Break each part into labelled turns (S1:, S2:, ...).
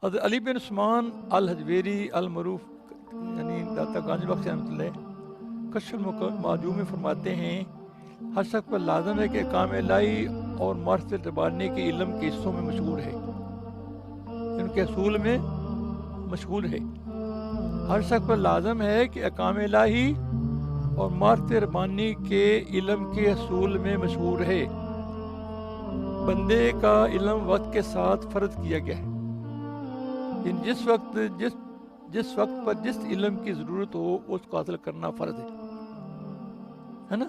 S1: حضرت علی بن عثمان الحجویری المعروف یعنی داتا گنج بخش رحمۃ اللہ کشف المعجوب میں فرماتے ہیں ہر شخص پر لازم ہے کہ احکام الہی اور معرفت ربانی کے علم کے حصوں میں مشغول ہے، ان کے اصول میں مشغول ہے۔ ہر شخص پر لازم ہے کہ احکام الہی اور معرفت ربانی کے علم کے اصول میں مشغول ہے۔ بندے کا علم وقت کے ساتھ فرض کیا گیا ہے، جس وقت پر جس علم کی ضرورت ہو اس کو حاصل کرنا فرض ہے نا۔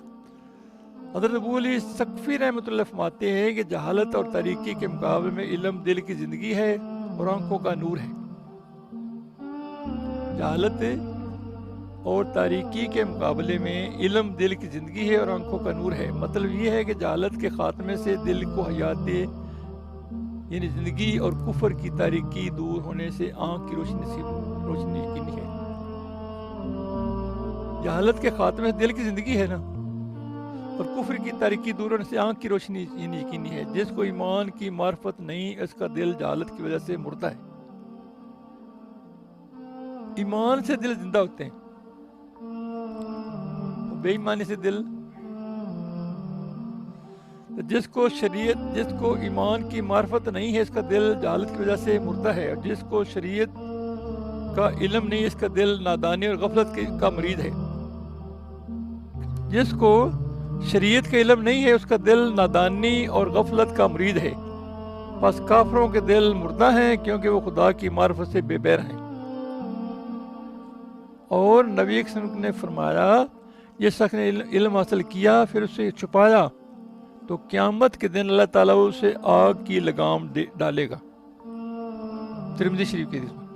S1: حضرت ابو علی سقفی رحمۃ اللہ فرماتے ہیں کہ جہالت اور تاریکی کے مقابلے میں علم دل کی زندگی ہے اور آنکھوں کا نور ہے۔ جہالت اور تاریکی کے مقابلے میں علم دل کی زندگی ہے اور آنکھوں کا نور ہے۔ مطلب یہ ہے کہ جہالت کے خاتمے سے دل کو حیات یعنی زندگی اور کفر کی تاریکی دور ہونے سے آنکھ کی روشنی یقینی ہے۔ جہالت کے خاتمے سے دل کی زندگی ہے نا، اور کفر کی تاریکی دور ہونے سے آنکھ کی روشنی یقینی ہے۔ جس کو ایمان کی معرفت نہیں اس کا دل جہالت کی وجہ سے مردہ ہے۔ ایمان سے دل زندہ ہوتے ہیں، بے ایمانی سے دل۔ جس کو ایمان کی معرفت نہیں ہے اس کا دل جہالت کی وجہ سے مردہ ہے، اور جس کو شریعت کا علم نہیں اس کا دل نادانی اور غفلت کا مریض ہے۔ جس کو شریعت کا علم نہیں ہے اس کا دل نادانی اور غفلت کا مریض ہے۔ پس کافروں کے دل مردہ ہیں کیونکہ وہ خدا کی معرفت سے بے بیر ہیں۔ اور نبی صلی اللہ علیہ وسلم نے فرمایا جس شخص نے علم حاصل کیا پھر اسے چھپایا تو قیامت کے دن اللہ تعالیٰ اسے آگ کی لگام ڈالے گا۔ ترمذی شریف کی حدیث میں۔